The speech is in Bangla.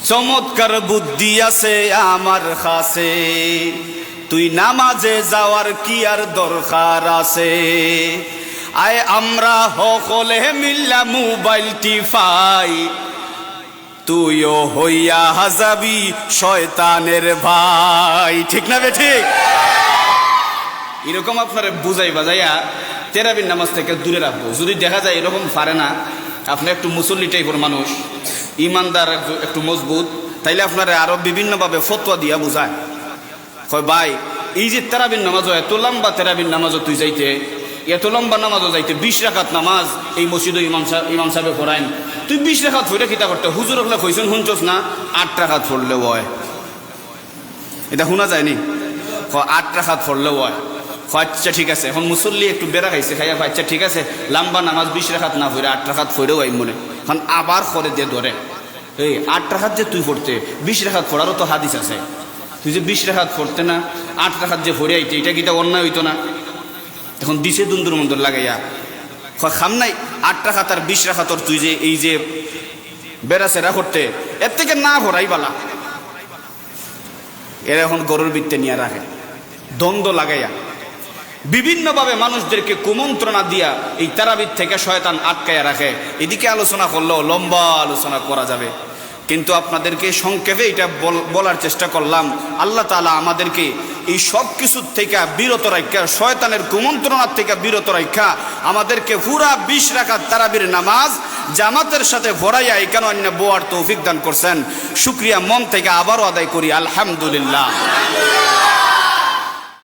চমৎকার বুদ্ধি আছে আমার কাছে, তুই নামাজে যাওয়ার কি আর দরকার আছে। আয় আমরা সকলে মিল্লা মোবাইল টিপাই, তুইও হইয়া হাজাবি শয়তানের ভাই। ঠিক না বে ঠিক? এরকম আপনারা বুঝাই বাজাইয়া তেরাবির নামাজ থেকে দূরে রাখবো। যদি দেখা যায় এরকম পারে না, আপনি একটু মুসল্লি টাইপের মানুষ, ইমানদার, একটু মজবুত, তাইলে আপনারা আরো বিভিন্নভাবে ফতোয়া দিয়া বুঝায়। কয় ভাই, এই যে তেরাবির নামাজও এত লম্বা, তেরাবির নামাজও তুই যাইতে, এত লম্বা নামাজও যাইতে 20 রাকাত নামাজ এই মসজিদে ইমাম সাহেবে পড়াইন, তুই 20 রাকাত পড়ে কিতা করতে? হুজুর আপনার কইছেন শুনছস না 8 রাকাত পড়লেও হয়। এটা শোনা যায়নি? 8 রাকাত পড়লেও হয়। আচ্ছা ঠিক আছে, এখন মুসল্লি একটু বেড়া খাইছে, খাইয়া আচ্ছা ঠিক আছে, লম্বা নামাজ 20 রাকাত না পড়ে 8 রাকাত পড়েও আই মনে, এখন আবার করে দিয়ে ধরে, এই 8 রাকাত যে তুই পড়তে 20 রাকাত পড়ারও তো হাদিস আছে, তুই যে 20 রাকাত পড়তে না 8 রাকাত যে পড়ে আইতে, এটা কিটা অন্যায় হইতো না? এখন দিছে দুন্দুর মন্দর লাগাইয়া খাম নাই 8 রাকাত আর 20 রাকাতর তুই যে এই যে বেড়া সেরা করতে, এর থেকে না ভরাই বালা। এরা এখন গরুর বৃত্তে নিয়ে রাখে, দ্বন্দ্ব লাগাইয়া বিভিন্নভাবে মানুষদেরকে কুমন্ত্রণা দিয়া এই তারাবির থেকে শয়তান আটকায়া রাখে। এদিকে আলোচনা করলেও লম্বা আলোচনা করা যাবে, কিন্তু আপনাদেরকে সংক্ষেপে এটা বলার চেষ্টা করলাম। আল্লাহ তাআলা আমাদেরকে এই সব কিছুর থেকে বিরত রাখা, শয়তানের কুমন্ত্রণার থেকে বিরত রাখা, আমাদেরকে পুরা 20 রাকাত তারাবির নামাজ জামাতের সাথে ভরাইয়া এখানে অন্য বোয়ার তৌফিক দান করছেন। শুকরিয়া মন থেকে আবারও আদায় করি, আলহামদুলিল্লাহ।